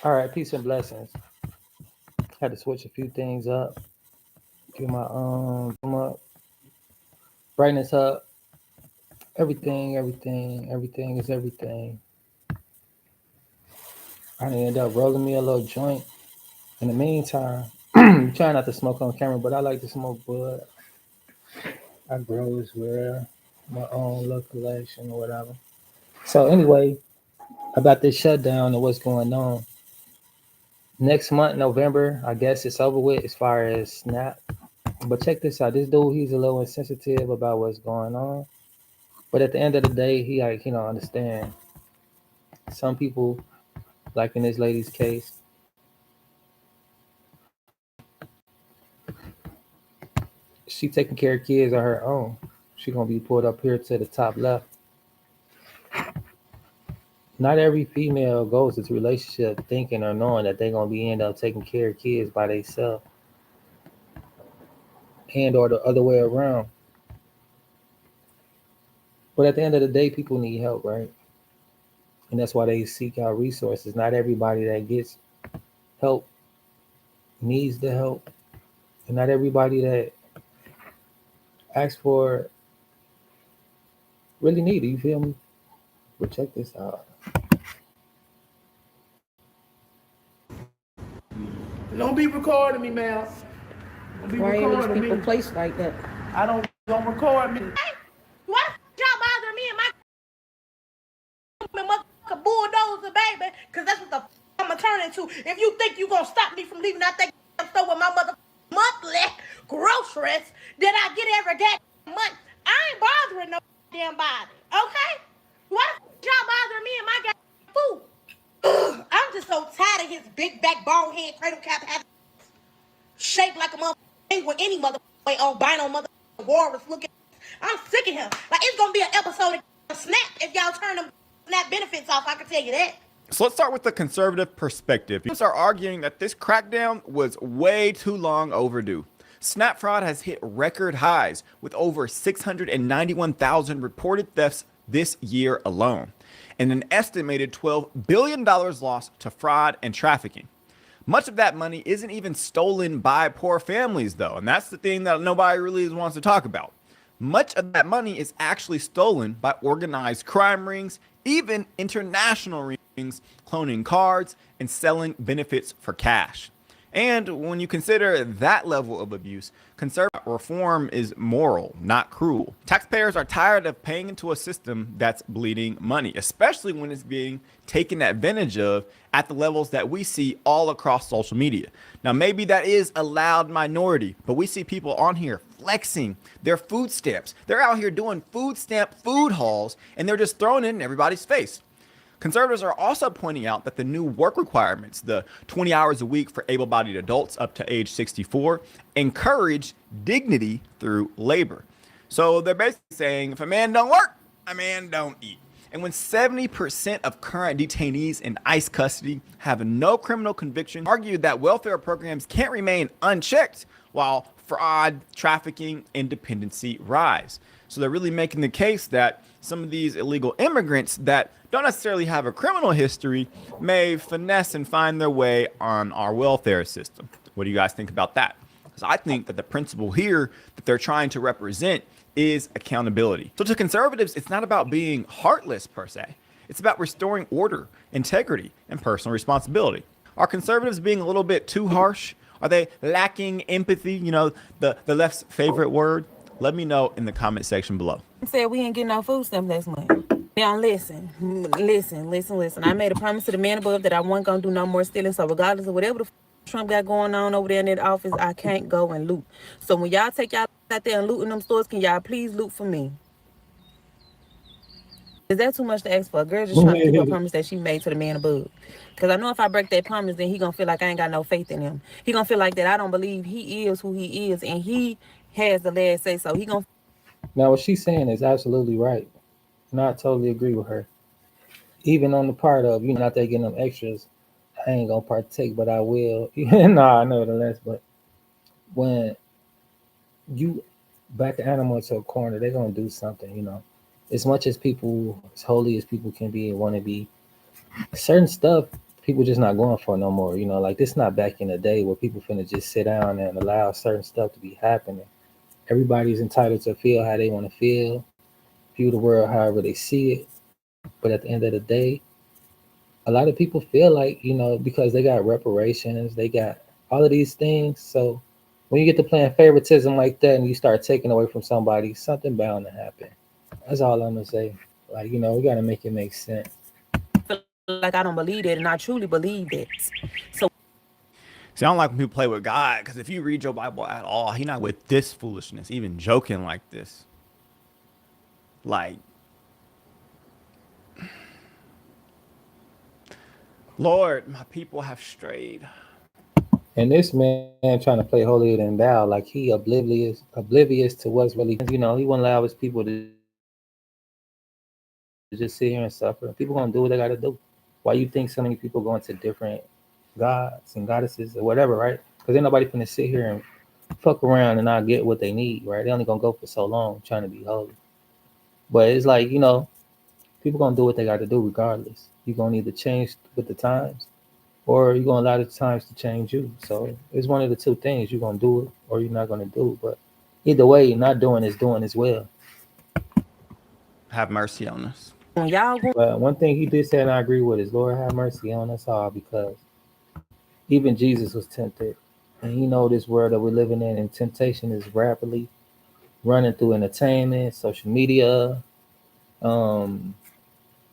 All right, peace and blessings. Had to switch a few things up. Get my my brightness up. Everything is everything. I end up rolling me a little joint. In the meantime, I'm trying not to smoke on camera, but I like to smoke bud. I grow as well, my own little collection or whatever. So anyway, about this shutdown and what's going on. Next month, November, I guess it's over with as far as Snap. But check this out. This dude, he's a little insensitive about what's going on. But at the end of the day, he like, understand. Some people, like in this lady's case, she taking care of kids on her own. She gonna be pulled up here to the top left. Not every female goes into relationship thinking or knowing that they're gonna be end up taking care of kids by themselves, and or the other way around. But at the end of the day, people need help, right? And that's why they seek out resources. Not everybody that gets help needs the help, and not everybody that asks for it really need it. You feel me? But check this out. Don't be recording me, man. Don't be Why are these recording people me. placed like that? I don't record me. Why y'all bothering me and my bulldozer, baby? Cause that's what the I'ma turn into. If you think you gonna stop me from leaving out that store with my mother monthly groceries that I get every damn month, I ain't bothering no damn body. Okay? Why the y'all bothering me and my goddamn food? I'm just so tired of his big back bald head cradle cap having shaped like a motherfucker with any motherfucker albino motherfucker walrus looking. I'm sick of him. Like it's gonna be an episode of Snap if y'all turn them Snap benefits off. I can tell you that. So let's start with the conservative perspective. People are arguing that this crackdown was way too long overdue. Snap fraud has hit record highs with over 691,000 reported thefts this year alone, and an estimated $12 billion lost to fraud and trafficking. Much of that money isn't even stolen by poor families, though, and that's the thing that nobody really wants to talk about. Much of that money is actually stolen by organized crime rings, even international rings, cloning cards and selling benefits for cash. And when you consider that level of abuse, conservative reform is moral, not cruel. Taxpayers are tired of paying into a system that's bleeding money, especially when it's being taken advantage of at the levels that we see all across social media. Now, maybe that is a loud minority, but we see people on here flexing their food stamps. They're out here doing food stamp food hauls, and they're just throwing it in everybody's face. Conservatives are also pointing out that the new work requirements, the 20 hours a week for able-bodied adults up to age 64, encourage dignity through labor. So they're basically saying if a man don't work, a man don't eat. And when 70% of current detainees in ICE custody have no criminal conviction, argued that welfare programs can't remain unchecked while fraud, trafficking, and dependency rise. So they're really making the case that some of these illegal immigrants that don't necessarily have a criminal history may finesse and find their way on our welfare system. What do you guys think about that? Because I think that the principle here that they're trying to represent is accountability. So to conservatives, it's not about being heartless per se. It's about restoring order, integrity, and personal responsibility. Are conservatives being a little bit too harsh? Are they lacking empathy? You know, the left's favorite word? Let me know in the comment section below. Said we ain't getting no food stamps last month. Now listen. I made a promise to the man above that I wasn't gonna do no more stealing. So regardless of whatever the Trump got going on over there in that office, I can't go and loot. So when y'all take y'all out there and loot in them stores, can y'all please loot for me? Is that too much to ask for? A girl just trying to keep a promise that she made to the man above. Because I know if I break that promise, then he gonna feel like I ain't got no faith in him. He gonna feel like that I don't believe he is who he is, and he has the last say. So he gonna. Now, what she's saying is absolutely right. And I totally agree with her. Even on the part of, not there getting them extras, I ain't going to partake, but I will. Nah, nevertheless. But when you back the animal into a corner, they're going to do something, As much as people, as holy as people can be and want to be, certain stuff People just not going for it no more. Like this not back in the day where people finna just sit down and allow certain stuff to be happening. Everybody's entitled to feel how they want to feel, view the world however they see it. But at the end of the day, a lot of people feel like, because they got reparations, they got all of these things. So when you get to playing favoritism like that and you start taking away from somebody, something bound to happen. That's all I'm gonna say. Like, we gotta make it make sense. feel like I don't believe that, and I truly believe that. So See, I don't like when people play with God, because if you read your Bible at all, He not with this foolishness, even joking like this. Like, Lord, my people have strayed. And this man trying to play holier than thou, like he oblivious to what's really. He won't allow his people to just sit here and suffer. People gonna do what they gotta do. Why you think so many people going to different gods and goddesses or whatever, right? Because ain't nobody finna sit here and fuck around and not get what they need, right? They only gonna go for so long trying to be holy. But it's like, people gonna do what they gotta do regardless. You're gonna either change with the times or you're gonna allow the times to change you. So it's one of the two things. You're gonna do it or you're not gonna do it. But either way, not doing is doing as well. Have mercy on us. when y'all going But one thing he did say, and I agree with, is Lord have mercy on us all, because even Jesus was tempted. And this world that we're living in, and temptation is rapidly running through entertainment, social media, um,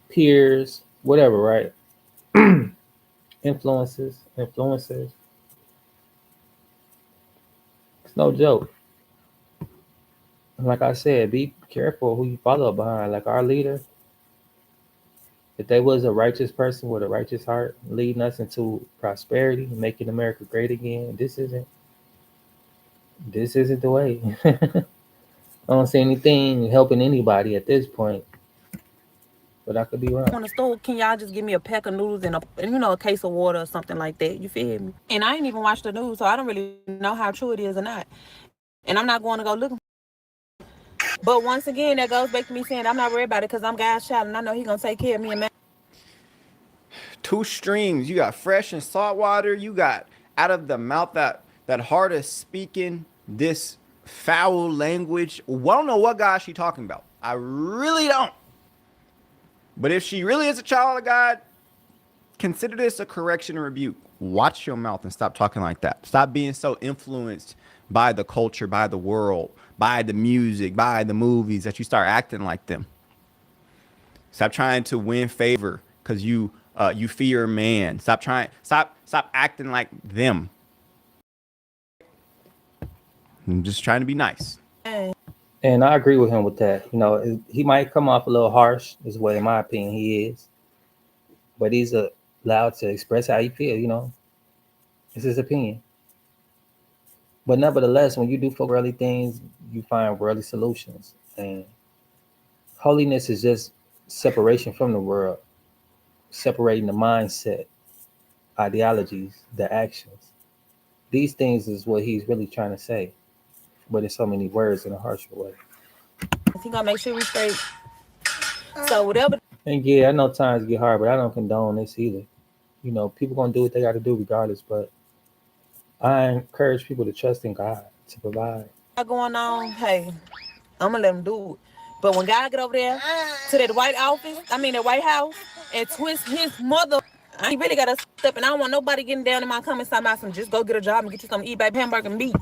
peers, whatever, right? Influencers. It's no joke. And like I said, be careful who you follow behind. Like our leader, if they was a righteous person with a righteous heart, leading us into prosperity, making America great again, this isn't the way. I don't see anything helping anybody at this point, but I could be wrong. to the store, can y'all just give me a pack of noodles and a case of water or something like that? You feel me? And I ain't even watched the news, so I don't really know how true it is or not. And I'm not going to go looking. But once again, that goes back to me saying I'm not worried about it because I'm God's child and I know He gonna take care of me and man. Two streams. You got fresh and salt water. You got out of the mouth that heart is speaking this foul language. I don't know what God she talking about. I really don't. But if she really is a child of God, consider this a correction and rebuke. Watch your mouth and stop talking like that. Stop being so influenced by the culture, by the world, by the music, by the movies that you start acting like them. Stop trying to win favor because you fear man. Stop acting like them. I'm just trying to be nice. And I agree with him with that. He might come off a little harsh, is what, in my opinion, he is. But he's allowed to express how he feels. It's his opinion. But nevertheless, when you do for worldly things, you find worldly solutions. And holiness is just separation from the world, separating the mindset, ideologies, the actions. These things is what he's really trying to say, but in so many words in a harsher way. He gonna make sure we straight. So whatever. And yeah, I know times get hard, but I don't condone this either. People gonna do what they got to do regardless. But I encourage people to trust in God to provide. Going on, hey, I'm gonna let him do it. But when God get over there to that that White House, and twist his mother, I really gotta step. And I don't want nobody getting down in my comments talking about some. Just go get a job and get you some eat baby hamburger and meat.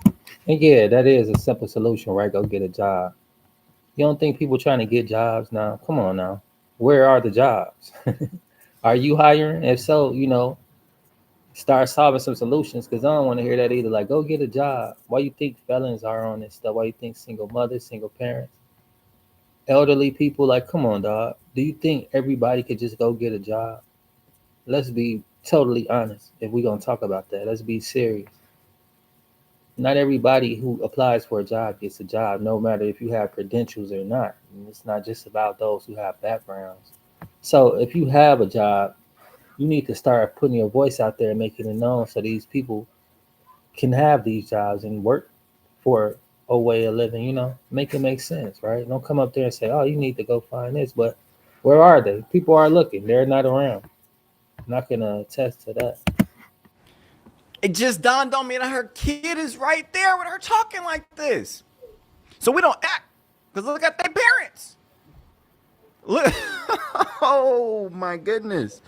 And yeah, that is a simple solution, right? Go get a job. You don't think people trying to get jobs now? Come on now. Where are the jobs? Are you hiring? If so, start solving some solutions, because I don't want to hear that either. Like, go get a job. Why you think felons are on this stuff? Why you think single mothers, single parents, elderly people? Like, come on, dog. Do you think everybody could just go get a job? Let's be totally honest. If we're going to talk about that, let's be serious. Not everybody who applies for a job gets a job, no matter if you have credentials or not. And it's not just about those who have backgrounds. So if you have a job, you need to start putting your voice out there and making it known so these people can have these jobs and work for a way of living, make it make sense, right? Don't come up there and say, oh, you need to go find this. But where are they? People are looking. They're not around. Not gonna attest to that. It just dawned on me that her kid is right there with her talking like this. So we don't act, because look at their parents. Look. Oh my goodness.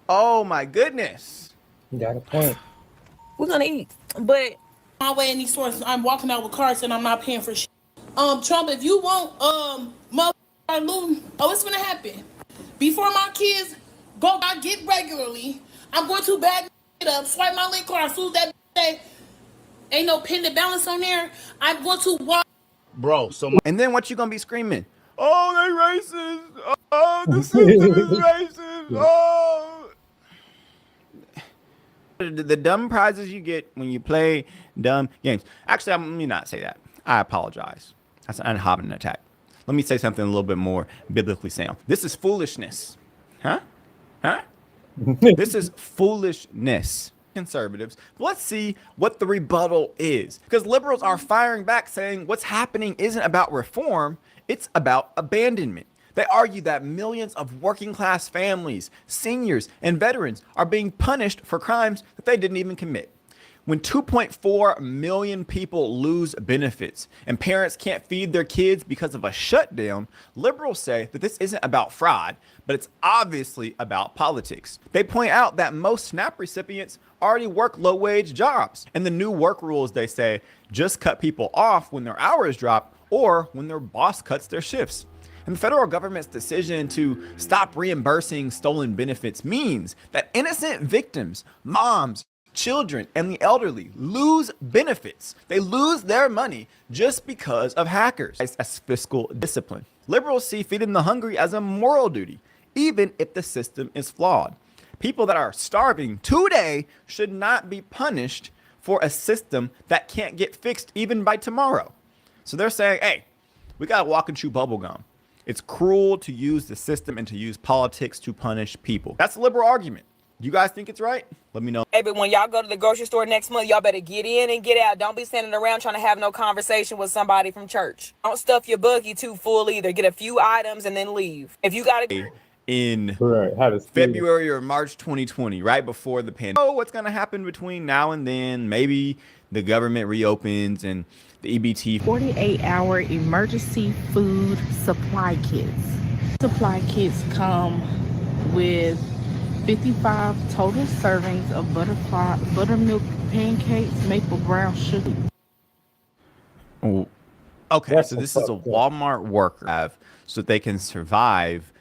Oh my goodness. You got a point. We're gonna eat, but My way in these stores, I'm walking out with carts and I'm not paying for shit. Trump, if you want, motherfucker looting, what's gonna happen? Before my kids go I get regularly, I'm going to bag it up, swipe my link card, as soon as that say ain't no pending balance on there, I'm going to walk. Bro, And then what you gonna be screaming? Oh, they racist. Oh, the system is racist. Oh. The dumb prizes you get when you play dumb games. Actually, let me not say that. I apologize. That's an unhobbing attack. Let me say something a little bit more biblically sound. This is foolishness. Huh? This is foolishness. Conservatives. Let's see what the rebuttal is. Because liberals are firing back saying what's happening isn't about reform, it's about abandonment. They argue that millions of working class families, seniors, and veterans are being punished for crimes that they didn't even commit. When 2.4 million people lose benefits and parents can't feed their kids because of a shutdown, liberals say that this isn't about fraud, but it's obviously about politics. They point out that most SNAP recipients already work low-wage jobs, and the new work rules, they say, just cut people off when their hours drop or when their boss cuts their shifts. And the federal government's decision to stop reimbursing stolen benefits means that innocent victims, moms, children, and the elderly lose benefits. They lose their money just because of hackers. As fiscal discipline. Liberals see feeding the hungry as a moral duty, even if the system is flawed. People that are starving today should not be punished for a system that can't get fixed even by tomorrow. So they're saying, hey, we got to walk and chew bubble gum. It's cruel to use the system and to use politics to punish people. That's the liberal argument. You guys think it's right? Let me know. Hey, but when y'all go to the grocery store next month, y'all better get in and get out. Don't be standing around trying to have no conversation with somebody from church. Don't stuff your buggy too full either. Get a few items and then leave. If you got to... In Right. February or March 2020, right before the pandemic. Oh, what's going to happen between now and then? Maybe the government reopens and the EBT. 48-hour emergency food supply kits. Supply kits come with 55 total servings of buttermilk pancakes, maple brown sugar. Oh, okay, That's so this is a fucked up. Walmart worker so that they can survive.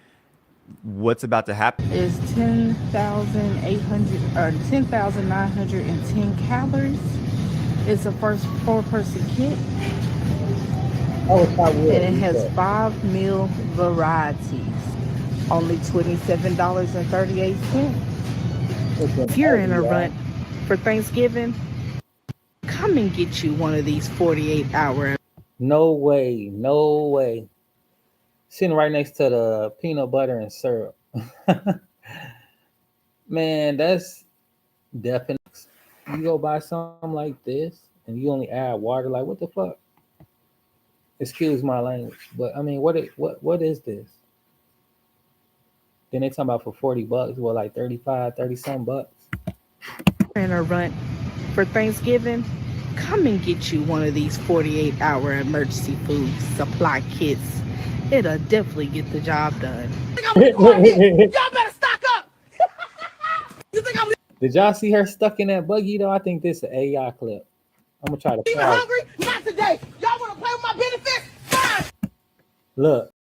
What's about to happen? Is 10,910 calories. It's a first 4-person kit, and it has 5 meal varieties. Only $27.38. If you're in a rut for Thanksgiving, come and get you one of these 48-hour. No way. Sitting right next to the peanut butter and syrup. Man, that's definitely. You go buy something like this and you only add water. Like, what the fuck? Excuse my language, but I mean, what is this? Then they talking about for $40. Well, like 30 some bucks. In a rut for Thanksgiving, come and get you one of these 48-hour emergency food supply kits. It'll definitely get the job done. Y'all better stock up. You think I'm Did y'all see her stuck in that buggy though? I think this is an AI clip. I'm gonna try to even pause. hungry? Not today. Y'all want to play with my benefits? Fine. Look,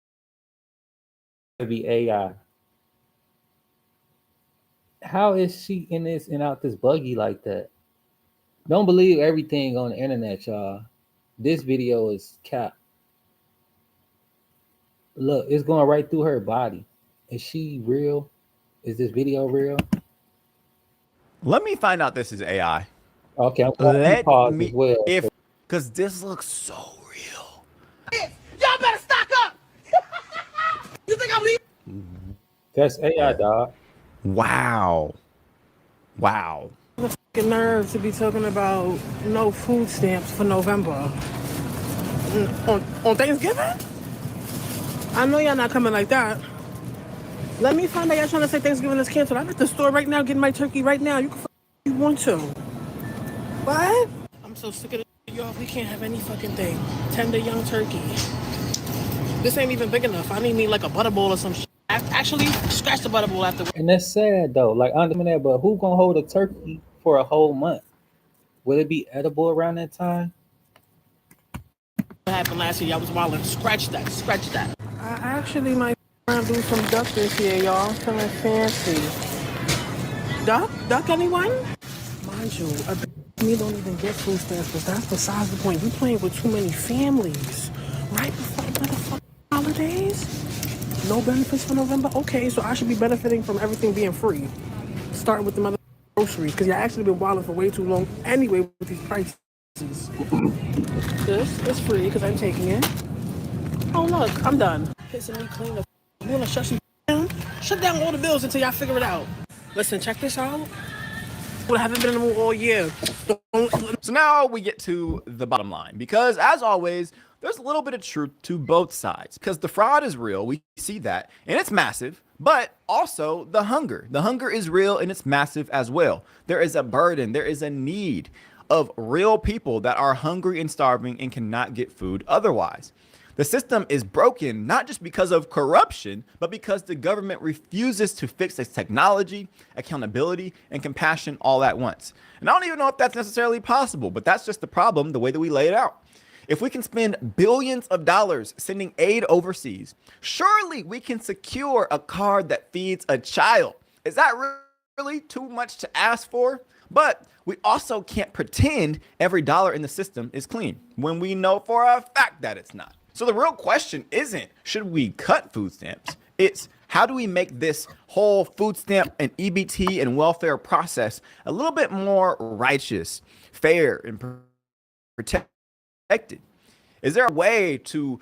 it'd be AI. How is she in this and out this buggy like that? Don't believe everything on the internet, y'all. This video is cap. Look, it's going right through her body. Is she real? Is this video real? Let me find out this is AI. Okay, I'm going to pause as well. Because this looks so real. Y'all better stock up. You think I'm leaving? That's AI, dog. Wow. Nerve to be talking about no food stamps for November on Thanksgiving. I know y'all not coming like that. Let me find out y'all trying to say Thanksgiving is canceled. I'm at the store right now getting my turkey right now. You can if you want to. What? I'm so sick of this, y'all. We can't have any fucking thing. Tender young turkey. This ain't even big enough. I need me like a butter bowl or some shit. Actually, scratch the butter bowl after. And that's sad though. Like I understand that, but who gonna hold a turkey for a whole month? Will it be edible around that time? What happened last year? Y'all was wilding. Scratch that. Scratch that. I actually might try and do some duck this year, y'all. Feeling fancy. Duck? Duck, anyone? Mind you, me don't even get food stamps, but that's besides the point. You playing with too many families. Right before the motherfucking holidays? No benefits for November? Okay, so I should be benefiting from everything being free. Starting with the mother groceries, because y'all actually been wilding for way too long anyway with these prices. This is free because I'm taking it. Oh look, I'm done. Pissing me clean the. You wanna shut some down? Shut down all the bills until y'all figure it out. Listen, check this out. I haven't been in the mood all year. So now we get to the bottom line, because as always, there's a little bit of truth to both sides, because the fraud is real. We see that, and it's massive, but also the hunger. The hunger is real, and it's massive as well. There is a burden. There is a need of real people that are hungry and starving and cannot get food otherwise. The system is broken, not just because of corruption, but because the government refuses to fix its technology, accountability, and compassion all at once. And I don't even know if that's necessarily possible, but that's just the problem, the way that we lay it out. If we can spend billions of dollars sending aid overseas, surely we can secure a card that feeds a child. Is that really too much to ask for? But we also can't pretend every dollar in the system is clean when we know for a fact that it's not. So the real question isn't, should we cut food stamps? It's, how do we make this whole food stamp and EBT and welfare process a little bit more righteous, fair, and protected? Is there a way to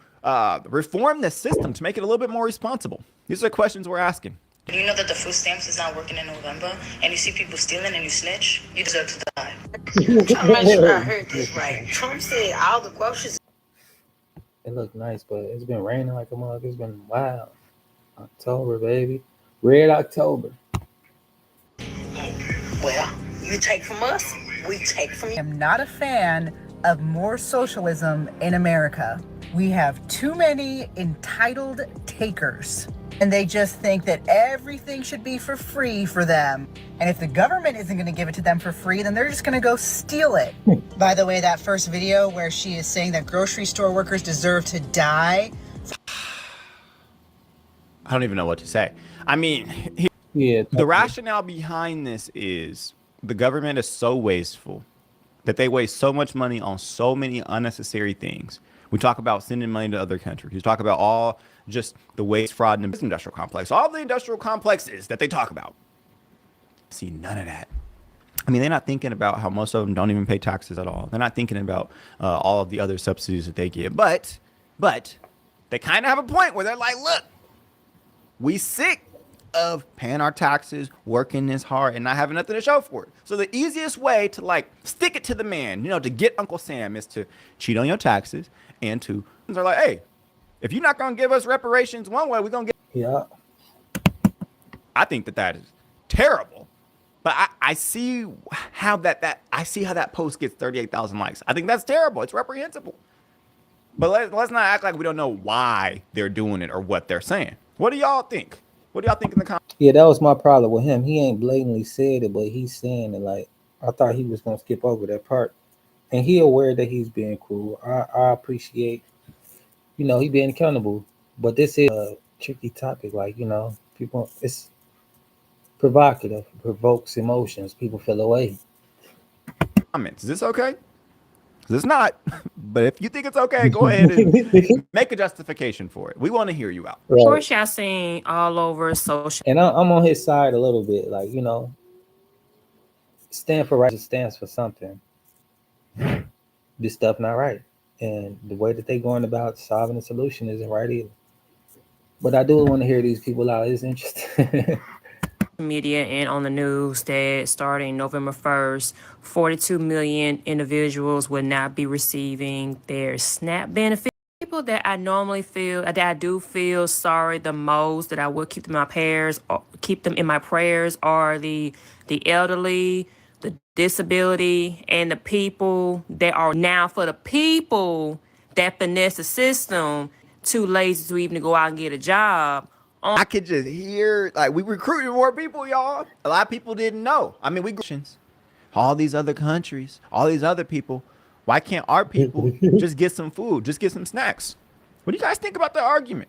reform the system to make it a little bit more responsible? These are questions we're asking. You know that the food stamps is not working in November, and you see people stealing and you snitch, you deserve to die. I'm trying to make sure I heard this right. Trump said all the groceries. It looked nice, but it's been raining like a mug. It's been wild. October, baby. Red October. Well, you take from us, we take from you. I'm not a fan of more socialism in America. We have too many entitled takers, and they just think that everything should be for free for them. And if the government isn't going to give it to them for free, then they're just going to go steal it. By the way, that first video where she is saying that grocery store workers deserve to die. I don't even know what to say. I mean, the rationale behind this is the government is so wasteful that they waste so much money on so many unnecessary things. We talk about sending money to other countries. We talk about all just the waste, fraud, and the industrial complex. All the industrial complexes that they talk about. See, none of that. I mean, they're not thinking about how most of them don't even pay taxes at all. They're not thinking about all of the other subsidies that they get. But they kind of have a point where they're like, look, we sick of paying our taxes, working this hard, and not having nothing to show for it. So the easiest way to like stick it to the man, to get Uncle Sam is to cheat on your taxes and to, they're like, hey, if you're not going to give us reparations one way, we're going to get. Yeah. I think that is terrible. But I see how that post gets 38,000 likes. I think that's terrible. It's reprehensible. But let's not act like we don't know why they're doing it or what they're saying. What do y'all think? What do y'all think in the comments? Yeah, that was my problem with him. He ain't blatantly said it, but he's saying it like, I thought he was going to skip over that part. And he aware that he's being cruel. I appreciate, he being accountable. But this is a tricky topic. Like, people, it's provocative, provokes emotions. People feel away. Comments. Is this okay? It's not. But if you think it's okay, go ahead and make a justification for it. We want to hear you out. Right. Of course, y'all seen all over social. And I'm on his side a little bit. Like, stand for right stands for something. This stuff not right. And the way that they going about solving the solution isn't right either. But I do want to hear these people out. It's interesting. Media and on the news that starting November 1st, 42 million individuals will not be receiving their SNAP benefit. People people that I normally feel that I do feel sorry the most, that I would keep them in my prayers, or keep them in my prayers, are the elderly, the disability, and the people that are now for the people that finesse the system, too lazy to even go out and get a job. I could just hear, like, we recruiting more people, y'all. A lot of people didn't know. I mean, all these other countries, all these other people. Why can't our people just get some food, just get some snacks? What do you guys think about the argument?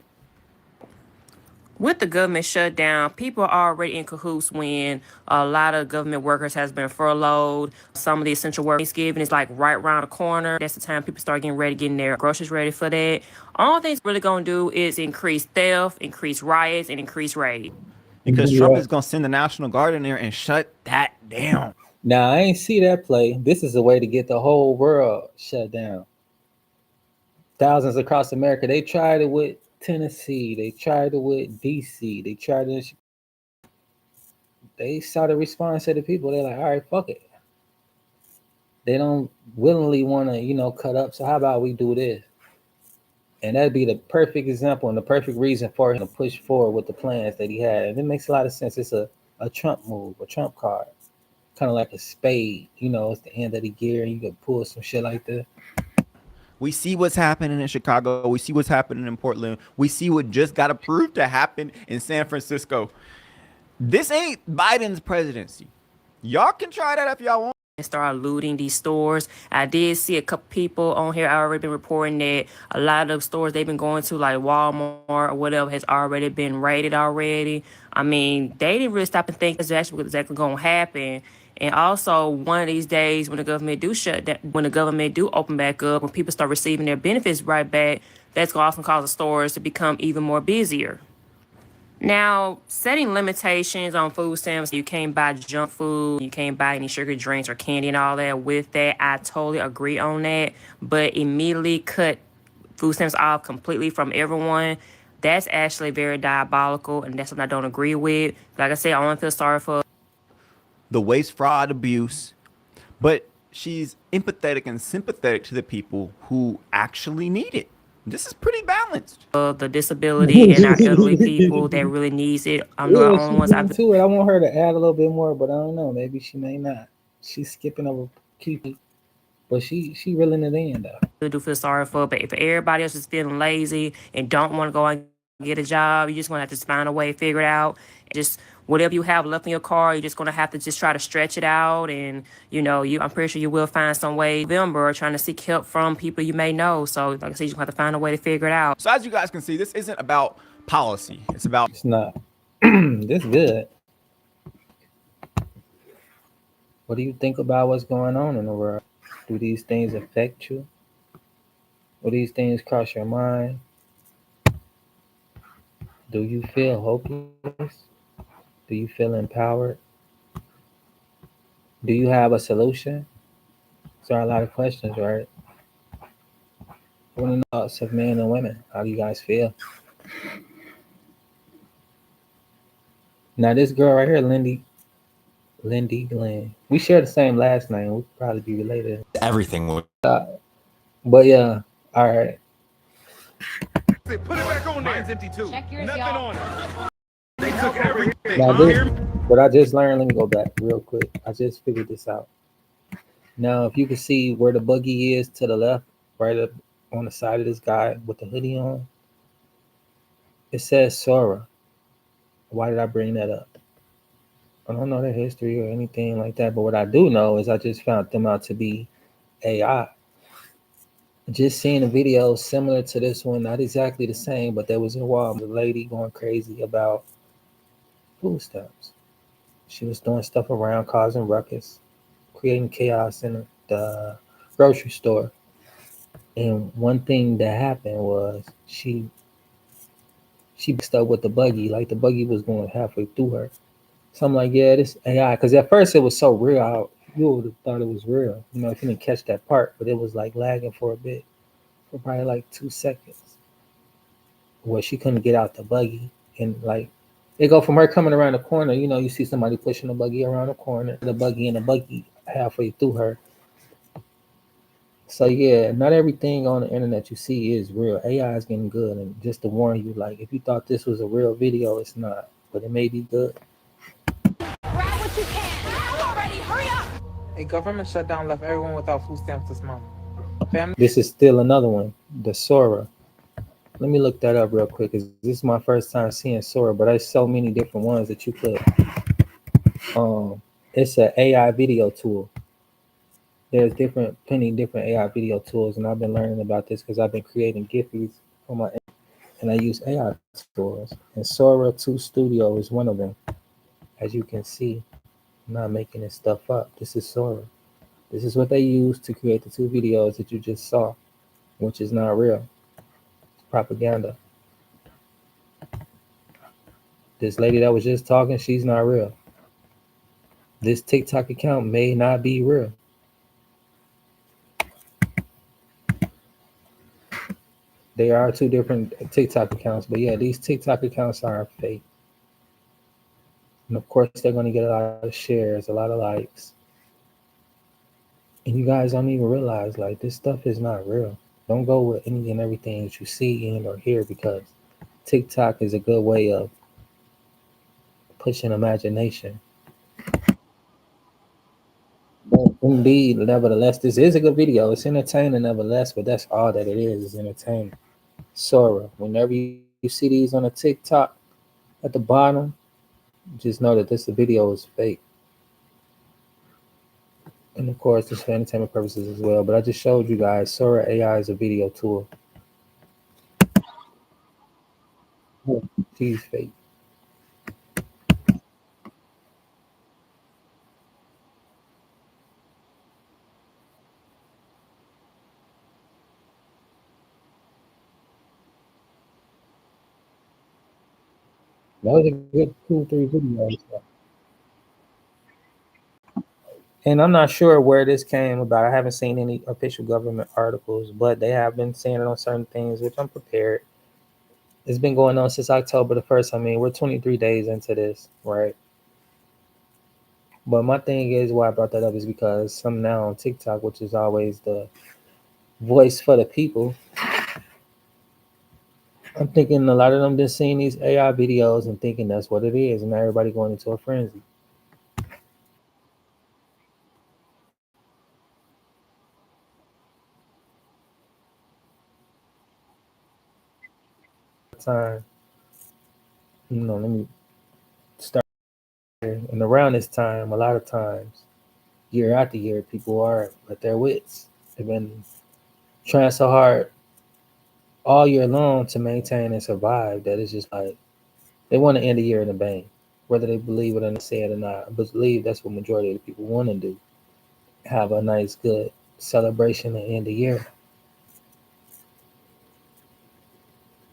With the government shutdown, people are already in cahoots when a lot of government workers has been furloughed. Some of the essential work Thanksgiving is like right around the corner. That's the time people start getting ready, getting their groceries ready for that. All things really gonna do is increase theft, increase riots, and increase raids. Because Trump is gonna send the National Guard in there and shut that down. Now I ain't see that play. This is a way to get the whole world shut down. Thousands across America. They tried it with Tennessee. They tried it with DC. They tried it. They saw the response of the people. They're like, all right, fuck it. They don't willingly want to, cut up. So how about we do this? And that'd be the perfect example and the perfect reason for him to push forward with the plans that he had. And it makes a lot of sense. It's a Trump move, a Trump card. Kind of like a spade. It's the end of the year and you can pull some shit like that. We see what's happening in Chicago. We see what's happening in Portland. We see what just got approved to happen in San Francisco. This ain't Biden's presidency. Y'all can try that if y'all want. And start looting these stores. I did see a couple people on here already been reporting that a lot of stores they've been going to, like Walmart or whatever, has already been raided already. I mean, they didn't really stop and think that's actually what's exactly going to happen. And also, one of these days when the government do shut down, when the government do open back up, when people start receiving their benefits right back, that's going to also cause the stores to become even more busier. Now, setting limitations on food stamps, you can't buy junk food, you can't buy any sugar drinks or candy and all that. With that, I totally agree on that. But immediately cut food stamps off completely from everyone, that's actually very diabolical, and that's something I don't agree with. Like I said, I only feel sorry for the waste, fraud, abuse, but she's empathetic and sympathetic to the people who actually need it. This is pretty balanced. The disability and our elderly people that really needs it. I'm the only ones I've to it. I want her to add a little bit more, but I don't know. Maybe she may not. She's skipping over key, but she reeling it in though. really do feel sorry for. But if everybody else is feeling lazy and don't want to go and get a job, you're just gonna have to find a way to figure it out. Just whatever you have left in your car, you're just gonna have to just try to stretch it out, and I'm pretty sure you will find some way. November, trying to seek help from people you may know. So, like I said, you just have to find a way to figure it out. So as you guys can see, this isn't about policy. It's about. It's not. This good. What do you think about what's going on in the world? Do these things affect you? Will these things cross your mind? Do you feel hopeless? Do you feel empowered? Do you have a solution? These are a lot of questions, right? I want to know thoughts of men and women. How do you guys feel? Now, this girl right here, Lindy Glenn. We share the same last name. We could probably be related. Everything would. But yeah, all right. Put it back on there. Mine's empty too. Check yours, Nothing y'all. on it. They took everything. Now but I just learned, let me go back real quick. I just figured this out. Now, if you can see where the buggy is to the left, right up on the side of this guy with the hoodie on, it says Sora. Why did I bring that up? I don't know their history or anything like that, but what I do know is I just found them out to be AI. Just seeing a video similar to this one, not exactly the same, but there was a while the lady going crazy about food stamps. She was doing stuff around, causing ruckus, creating chaos in the grocery store. And one thing that happened was she mixed up with the buggy, like the buggy was going halfway through her. So I'm like, yeah, this AI, because at first it was so real, you would have thought it was real, if you didn't catch that part, but it was like lagging for a bit, for probably like 2 seconds, where she couldn't get out the buggy. And like, it go from her coming around the corner, you see somebody pushing the buggy around the corner, the buggy halfway through her. So yeah, not everything on the internet you see is real. AI is getting good, and just to warn you, like if you thought this was a real video, it's not, but it may be good. Grab what you can. I'm already. Hurry up. A government shutdown left everyone without food stamps this month. Family. This is still another one, the Sora. Let me look that up real quick, because this is my first time seeing Sora, but there's so many different ones that you could. It's an AI video tool. There's plenty different AI video tools, and I've been learning about this because I've been creating Giphies on my, and I use AI tools. And Sora 2 Studio is one of them. As you can see, I'm not making this stuff up. This is Sora. This is what they use to create the two videos that you just saw, which is not real. It's propaganda. This lady that was just talking, she's not real. This TikTok account may not be real. There are two different TikTok accounts, but yeah, these TikTok accounts are fake. And of course, they're going to get a lot of shares, a lot of likes. And you guys don't even realize, like, this stuff is not real. Don't go with any and everything that you see and or hear, because TikTok is a good way of pushing imagination. But indeed, nevertheless, this is a good video. It's entertaining, nevertheless, but that's all that it is entertainment. Sora, whenever you see these on a TikTok at the bottom, just know that this video is fake. And of course, it's for entertainment purposes as well. But I just showed you guys Sora AI is a video tool. She's fake. That was a good 2 3 videos. And I'm not sure where this came about. I haven't seen any official government articles, but they have been saying it on certain things, which I'm prepared. It's been going on since October the 1st. I mean, we're 23 days into this, right? But my thing is, why I brought that up is because some now on TikTok, which is always the voice for the people, I'm thinking a lot of them been seeing these AI videos and thinking that's what it is, and now everybody going into a frenzy. Time, let me start here. And around this time, a lot of times, year after year, people are at their wits. They've been trying so hard all year long to maintain and survive that it's just like they want to end the year in a bang, whether they believe it or not, say it or not. I believe that's what majority of the people want to do. Have a nice, good celebration and end the year.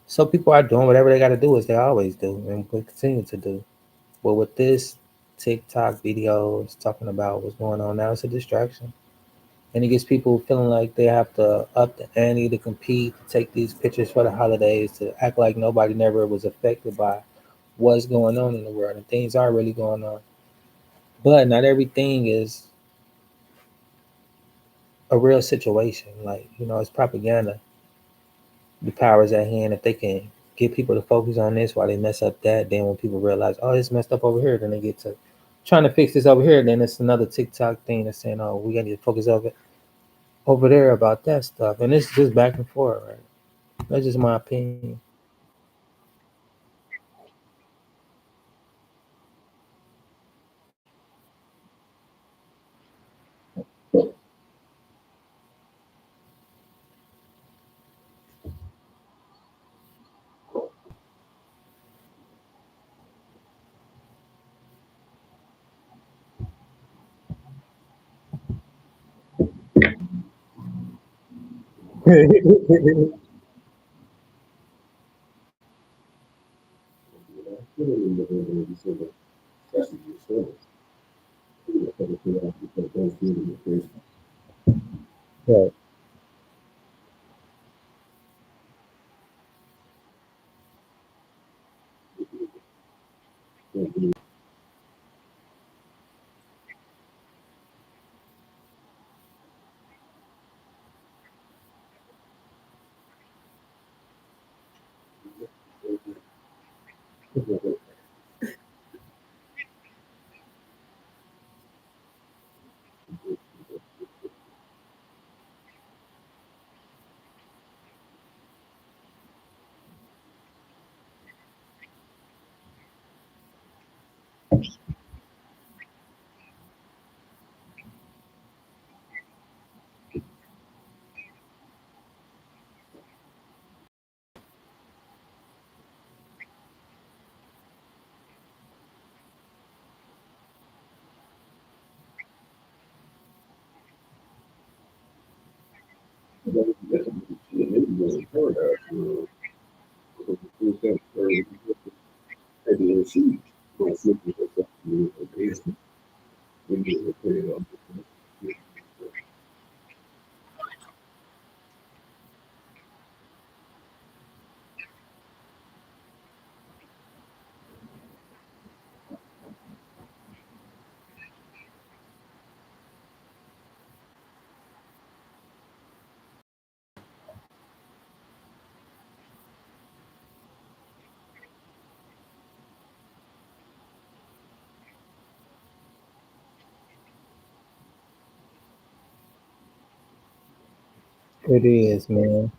So people are doing whatever they got to do, as they always do, and will continue to do. But with this TikTok videos talking about what's going on now, it's a distraction. And it gets people feeling like they have to up the ante to compete, to take these pictures for the holidays, to act like nobody never was affected by what's going on in the world. And things are really going on. But not everything is a real situation. Like, it's propaganda. The powers at hand, if they can get people to focus on this while they mess up that, then when people realize, oh, it's messed up over here, then they get to trying to fix this over here. Then it's another TikTok thing that's saying, oh, we got to focus over there about that stuff. And it's just back and forth, right? That's just my opinion. Right. It is, man.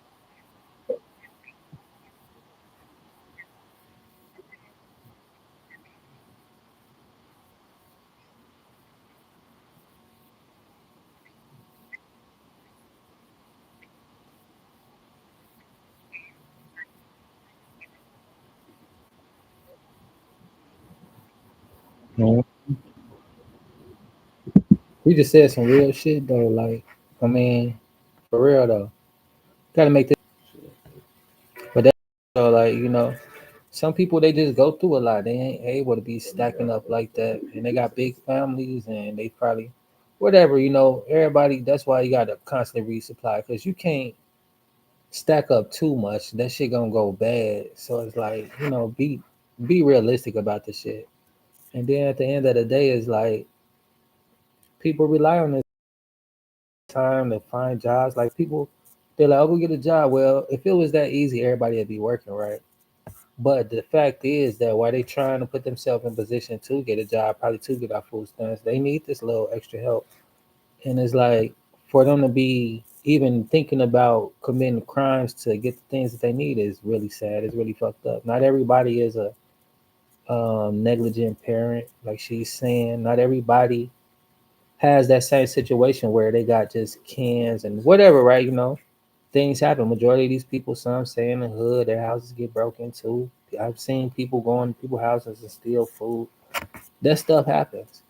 Man, we just said some real shit though. Like, I mean, for real though, gotta make this. But that though, like some people they just go through a lot. They ain't able to be stacking up like that, and they got big families, and they probably whatever. Everybody. That's why you gotta constantly resupply because you can't stack up too much. That shit gonna go bad. So it's like be realistic about the shit. And then at the end of the day, it's like people rely on this time to find jobs. Like people, they're like, "Oh, go get a job." Well, if it was that easy, everybody would be working, right? But the fact is that while they trying to put themselves in position to get a job, probably to get our food stamps, they need this little extra help. And it's like for them to be even thinking about committing crimes to get the things that they need is really sad. It's really fucked up. Not everybody is a negligent parent, like she's saying. Not everybody has that same situation where they got just cans and whatever, right? Things happen. Majority of these people, some stay in the hood, their houses get broken into. I've seen people go in people's houses and steal food. That stuff happens.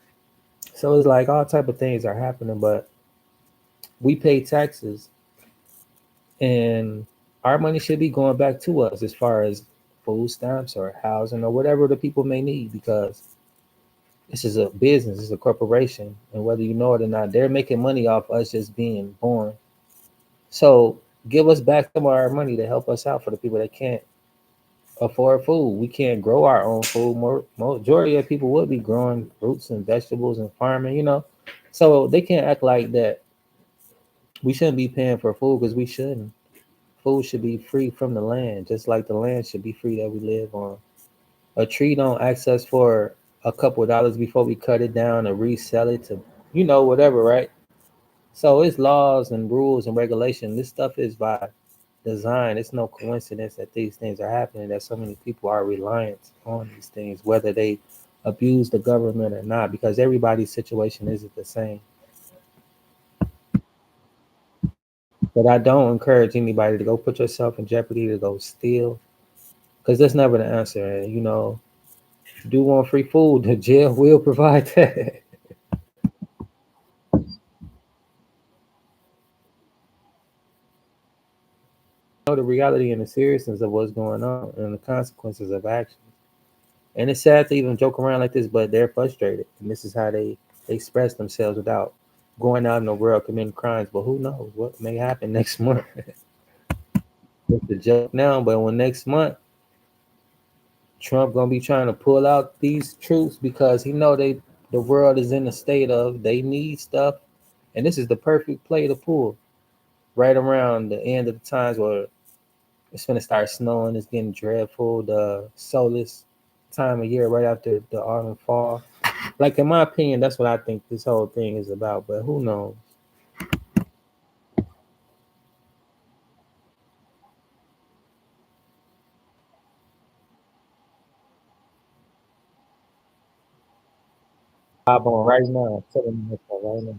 So it's like all type of things are happening, but we pay taxes and our money should be going back to us as far as food stamps or housing or whatever the people may need because this is a business, it's a corporation, and whether you know it or not, they're making money off us just being born. So give us back some of our money to help us out for the people that can't afford food. We can't grow our own food. Majority of people would be growing fruits and vegetables and farming. So they can't act like that. We shouldn't be paying for food because we shouldn't. Food should be free from the land, just like the land should be free that we live on. A tree don't ask us for a couple of dollars before we cut it down and resell it to, whatever, right? So it's laws and rules and regulation. This stuff is by design. It's no coincidence that these things are happening, that so many people are reliant on these things, whether they abuse the government or not, because everybody's situation isn't the same. But I don't encourage anybody to go put yourself in jeopardy to go steal, because that's never the answer. And, if you do want free food, the jail will provide that. Know the reality and the seriousness of what's going on and the consequences of action. And it's sad to even joke around like this, but they're frustrated, and this is how they express themselves without going out in the world committing crimes. But who knows what may happen next month? It's a joke now, but when next month Trump gonna be trying to pull out these troops because he know the world is in a state of they need stuff, and this is the perfect play to pull right around the end of the times where it's gonna start snowing, it's getting dreadful, the soulless. time of year, right after the autumn fall. Like in my opinion, that's what I think this whole thing is about. But who knows? Bob on right now, telling me that right now.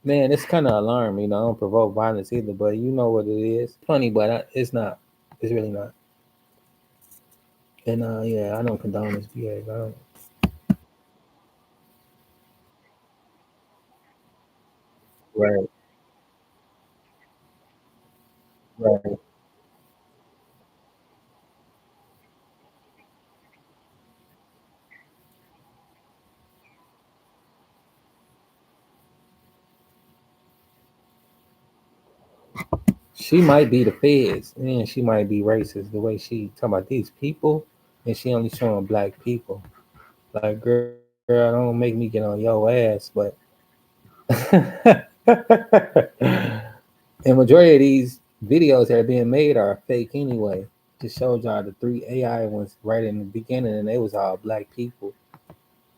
Man, it's kind of alarming. I don't provoke violence either, but you know what it is. Funny, but it's not. It's really not. And yeah, I don't condone this behavior. I don't. Right, right. She might be the feds, and she might be racist. The way she talking about these people, and she only showing black people. Like, girl, don't make me get on your ass. But and majority of these videos that are being made are fake anyway. Just showed y'all the three AI ones right in the beginning, and they was all black people.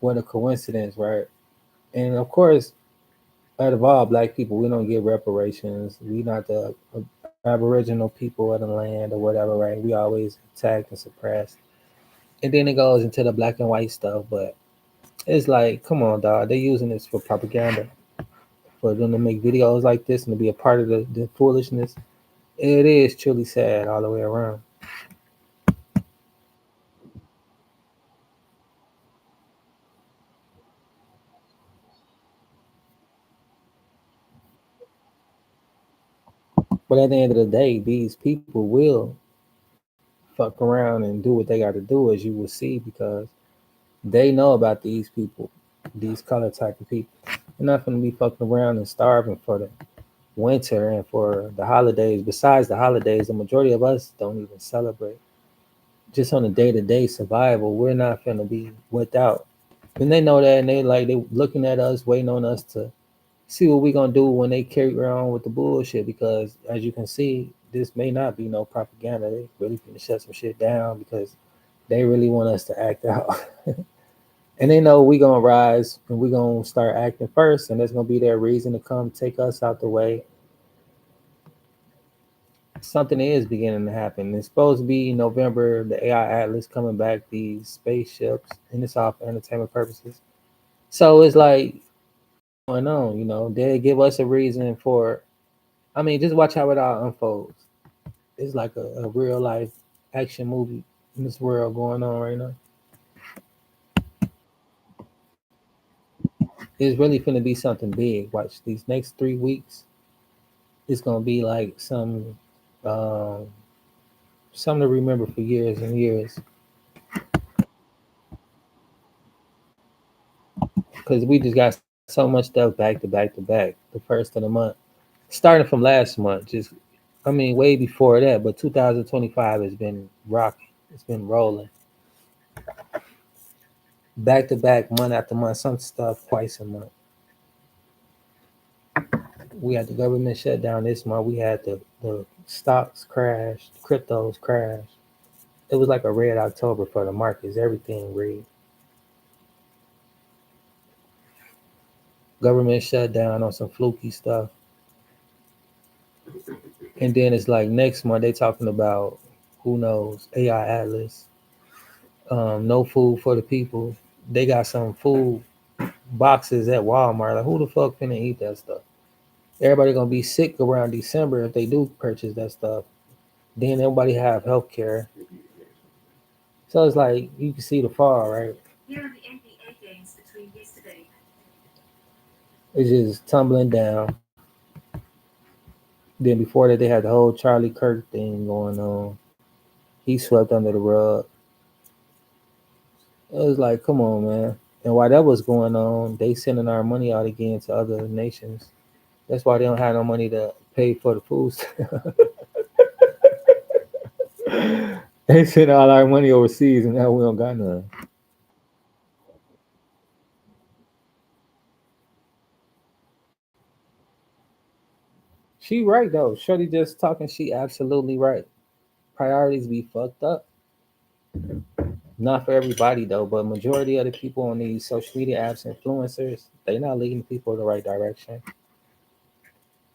What a coincidence, right? And of course, out of all black people, we don't get reparations. We not the aboriginal people of the land or whatever, right? We always attacked and suppressed. And then it goes into the black and white stuff, but it's like, come on, dog. They're using this for propaganda, for them to make videos like this and to be a part of the foolishness. It is truly sad all the way around. But at the end of the day, these people will fuck around and do what they got to do, as you will see, because they know about these people, these color type of people. They're not going to be fucking around and starving for the winter and for the holidays. Besides the holidays, the majority of us don't even celebrate. Just on a day to day survival, we're not going to be without. And they know that, and they looking at us, waiting on us to see what we gonna do when they carry on with the bullshit. Because as you can see, this may not be no propaganda. They really finna shut some shit down because they really want us to act out. And they know we gonna rise and we gonna start acting first, and that's gonna be their reason to come take us out the way. Something is beginning to happen. It's supposed to be November, the AI Atlas coming back, these spaceships, and it's all for entertainment purposes. So it's like going on, they give us a reason for. I mean, just watch how it all unfolds. It's like a real life action movie in this world going on right now. It's really finna be something big. Watch these next 3 weeks. It's gonna be like um, something to remember for years and years. Because we just got so much stuff back to back to back. The first of the month, starting from last month. Just, I mean, way before that. But 2025 has been rocking. It's been rolling back to back, month after month. Some stuff twice a month. We had the government shutdown this month. We had the stocks crash, cryptos crash. It was like a red October for the markets. Everything red. Government shut down on some fluky stuff. And then it's like next month they talking about, who knows, AI Atlas, no food for the people. They got some food boxes at Walmart. Like, who the fuck finna eat that stuff? Everybody gonna be sick around December if they do purchase that stuff. Then everybody have health care. So it's like you can see the fall, right? Here are the NBA games between yesterday. It's just tumbling down. Then before that, they had the whole Charlie Kirk thing going on. He swept under the rug. It was like, come on, man. And while that was going on, they sending our money out again to other nations. That's why they don't have no money to pay for the food. They send all our money overseas, and now we don't got none. She right though. Shorty just talking. She absolutely right. Priorities be fucked up. Not for everybody though, but majority of the people on these social media apps, influencers, they not leading people in the right direction,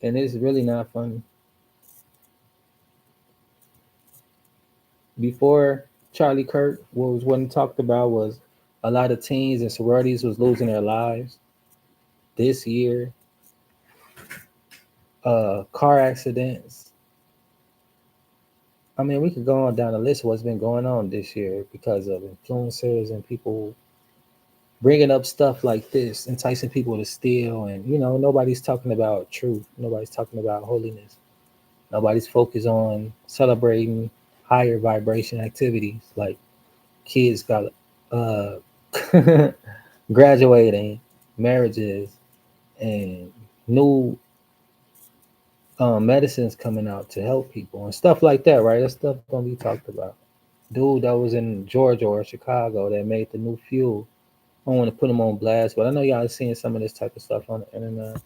and it's really not funny. Before Charlie Kirk, what was what he talked about was a lot of teens and sororities was losing their lives this year. Car accidents. I mean, we could go on down the list of what's been going on this year because of influencers and people bringing up stuff like this, enticing people to steal. And, nobody's talking about truth. Nobody's talking about holiness. Nobody's focused on celebrating higher vibration activities like kids got uh, graduating, marriages, and new medicines coming out to help people and stuff like that, right? That stuff gonna be talked about. Dude that was in Georgia or Chicago that made the new fuel. I don't want to put him on blast, but I know y'all seeing some of this type of stuff on the internet.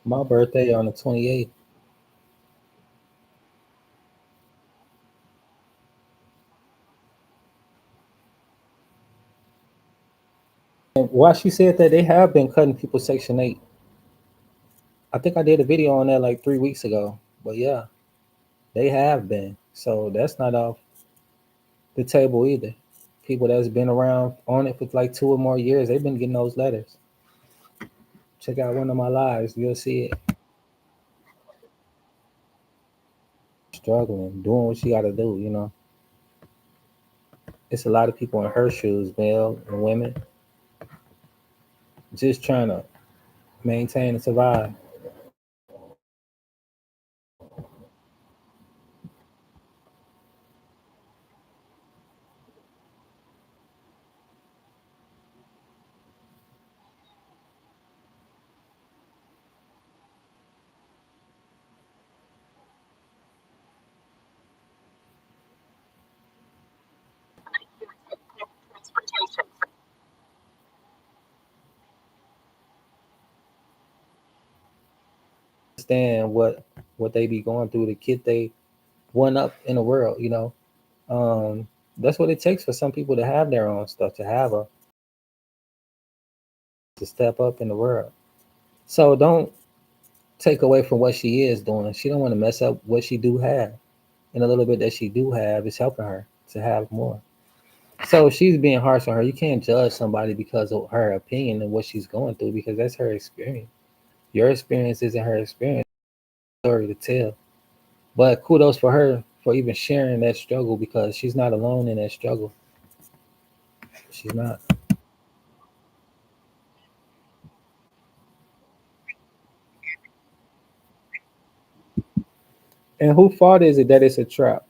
My birthday on the 28th. And why she said that they have been cutting people Section 8. I think I did a video on that like 3 weeks ago. But yeah, they have been. So that's not off the table either. People that's been around on it for like 2 or more years, they've been getting those letters. Check out one of my lives, you'll see it. Struggling, doing what she got to do. It's a lot of people in her shoes, male and women, just trying to maintain and survive. Understand what they be going through to get they one up in the world. Um, that's what it takes for some people to have their own stuff, to have a to step up in the world. So don't take away from what she is doing. She don't want to mess up what she do have, and a little bit that she do have is helping her to have more. So if she's being harsh on her, you can't judge somebody because of her opinion and what she's going through because that's her experience. Your experience isn't her experience. Story to tell. But kudos for her for even sharing that struggle because she's not alone in that struggle. She's not. And whose fault is it that it's a trap?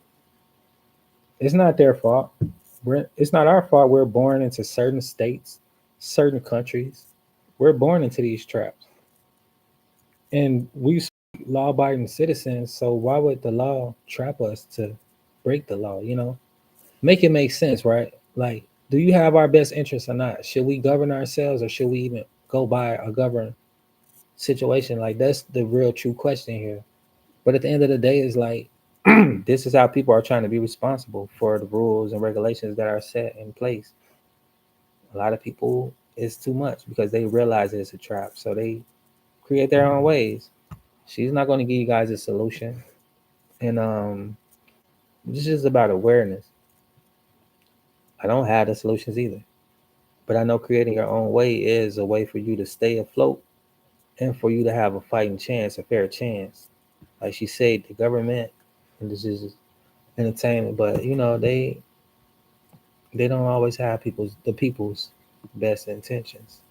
It's not their fault. It's not our fault. We're born into certain states, certain countries. We're born into these traps. And we law abiding citizens, so why would the law trap us to break the law? Make it make sense, right? Like, do you have our best interests or not? Should we govern ourselves or should we even go by a governed situation? Like, that's the real true question here. But at the end of the day, it's like, this is how people are trying to be responsible for the rules and regulations that are set in place. A lot of people, it's too much because they realize it's a trap. So they create their own ways. She's not going to give you guys a solution. And this is about awareness. I don't have the solutions either. But I know creating your own way is a way for you to stay afloat and for you to have a fighting chance, a fair chance. Like she said, the government and this is entertainment. But they don't always have people's best intentions.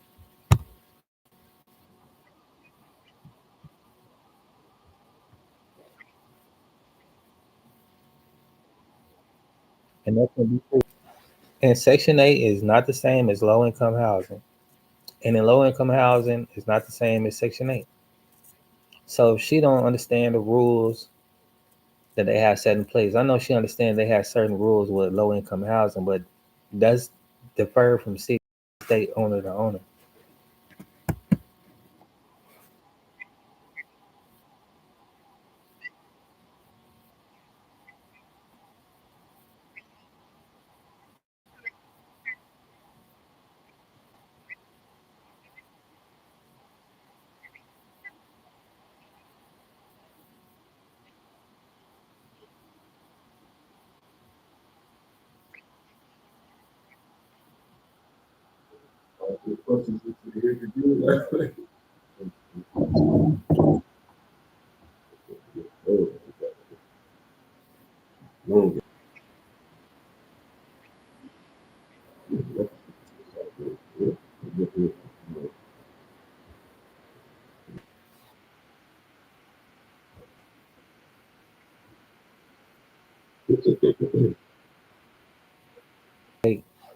And that's gonna be true. And Section 8 is not the same as low income housing. And in low income housing is not the same as Section 8. So if she don't understand the rules that they have set in place, I know she understands they have certain rules with low income housing, but that's deferred from city, state, owner to owner.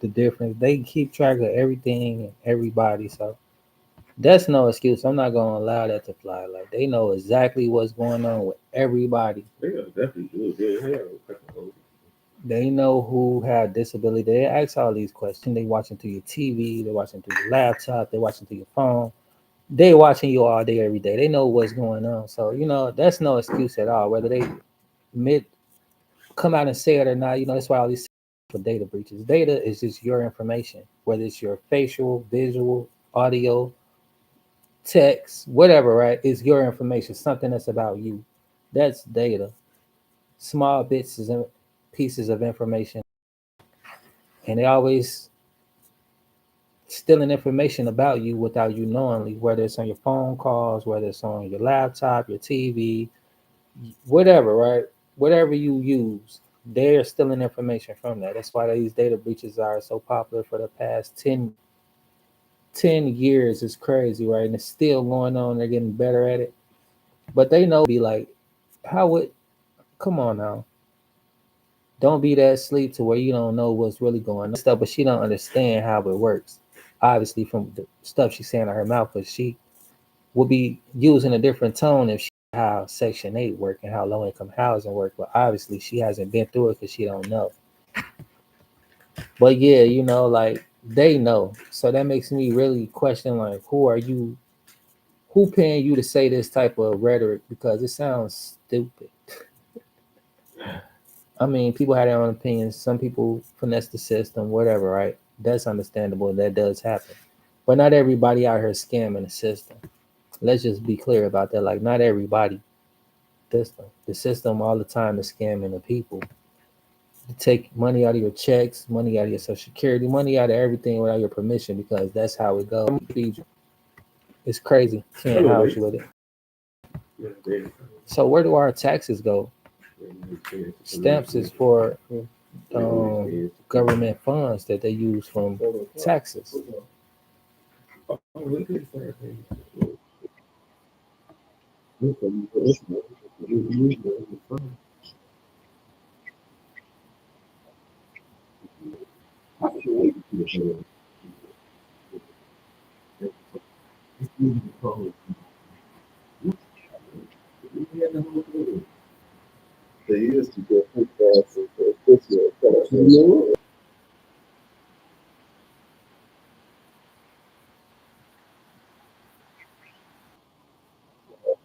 The difference, they keep track of everything and everybody. So that's no excuse. I'm not gonna allow that to fly. Like they know exactly what's going on with everybody. They know who have disability. They ask all these questions. They watching through your TV. They watching through your laptop. They watching through your phone. They watching you all day, every day. They know what's going on. So that's no excuse at all. Whether they admit, come out and say it or not, that's why all these for data breaches. Data is just your information, whether it's your facial, visual, audio, text, whatever. Right? It's your information. Something that's about you. That's data. Small bits and pieces of information, and they always stealing information about you without you knowingly, whether it's on your phone calls, whether it's on your laptop, your TV, whatever, right? Whatever you use, they're stealing information from that. That's why these data breaches are so popular for the past 10 years. It's crazy, right? And it's still going on. They're getting better at it. But they know, be like, how would, come on now. Don't be that asleep to where you don't know what's really going on. Stuff, but she don't understand how it works. Obviously, from the stuff she's saying out her mouth, but she will be using a different tone if she how Section 8 work and how low income housing work. But obviously, she hasn't been through it because she don't know. But yeah, like they know, so that makes me really question like, who are you? Who paying you to say this type of rhetoric? Because it sounds stupid. I mean, people have their own opinions. Some people finesse the system, whatever, right? That's understandable. That does happen. But not everybody out here scamming the system. Let's just be clear about that. Like, not everybody. The system all the time is scamming the people. To take money out of your checks, money out of your social security, money out of everything without your permission because that's how it goes. It's crazy. Can't house you with it. So where do our taxes go? Stamps is for government funds that they use from taxes.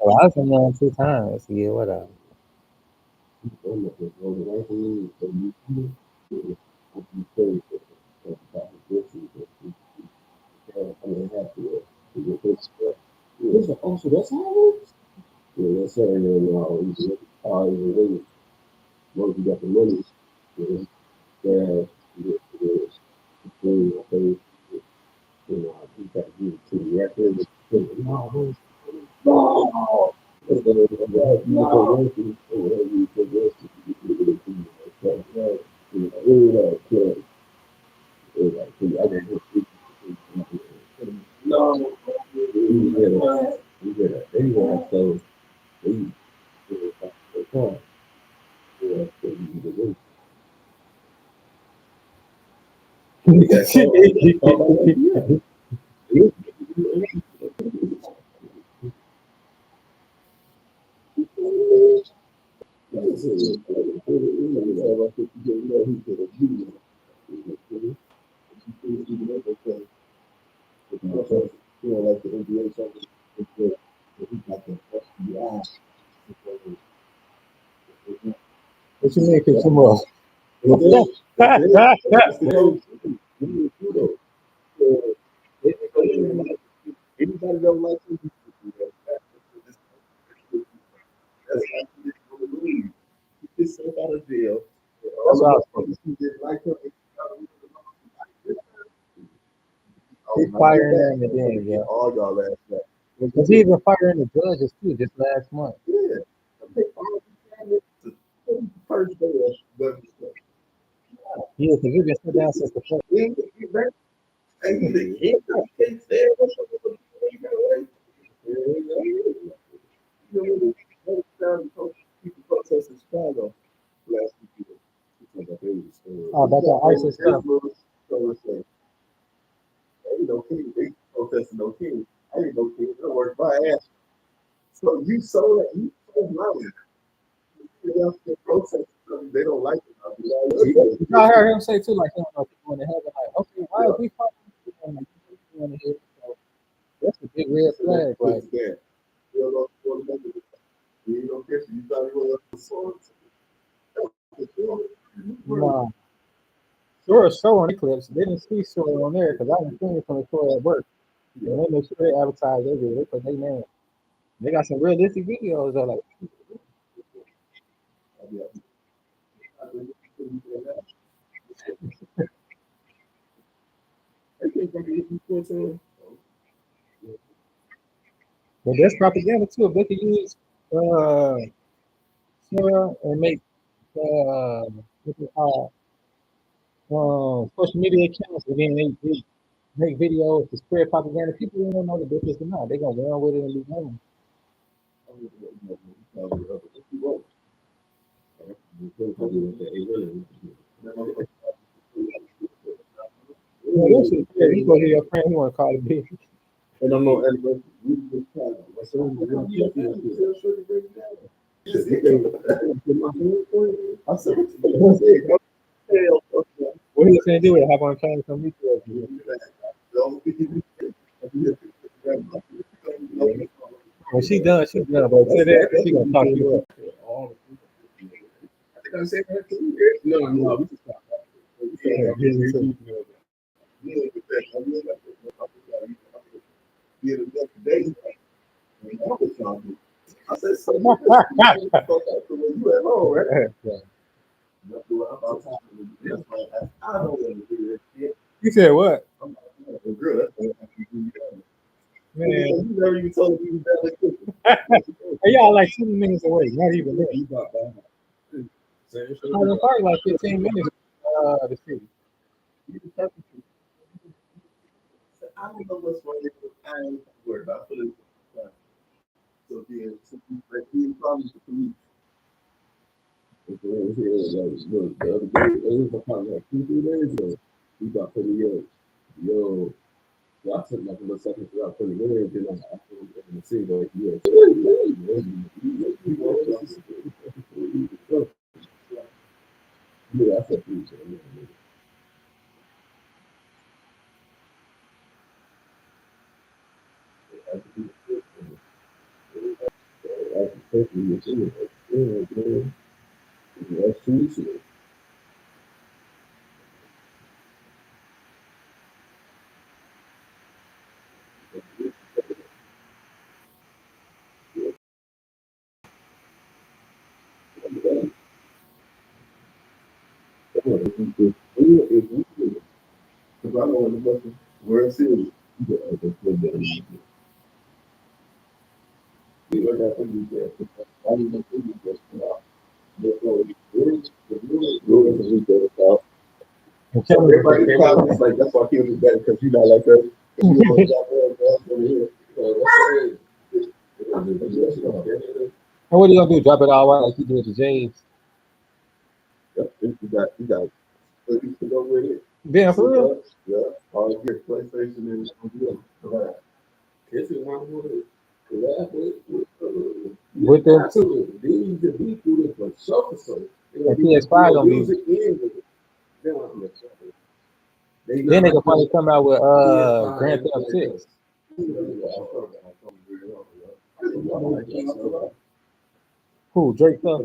Well, I've been on 2 times. Yeah, whatever. What you mean consumer? That's what I was thinking. He firing them and then, yeah. Because he even firing the judges too, just last month. Yeah, because he's been shut down since the first. Oh, about that ISIS stuff. I heard him say too, like, you know, people in the heaven, like, okay, why is we fighting? Like, people in the heaven, so that's a big red flag. Like, nah, sure, show on the clips. They didn't see sure on there because I didn't see it from the store at work. And they make sure they advertise everywhere. They put their name. They got some realistic videos. They're like, but that's propaganda too. If they could use uh, Sarah and make what they call social media accounts, and then they make videos to spread propaganda. People don't know the difference or not. They're gonna run with it and be known. Yeah, this is fair. You go hear your friend, he want to call it big. What he gonna do with it? Hop on a train and come meet you. When she done, she done. But say that, she gonna talk you up. You said what? Man, hey, y'all like 20 minutes away, not even there. Highland Park like 15 minutes the city. And Cameron, and what are you gonna do? Drop it all out like you did to James? Damn, for real? With them too. And PS5 gonna be. Then they can probably come out with Grand Theft 6. Who Drake stuff?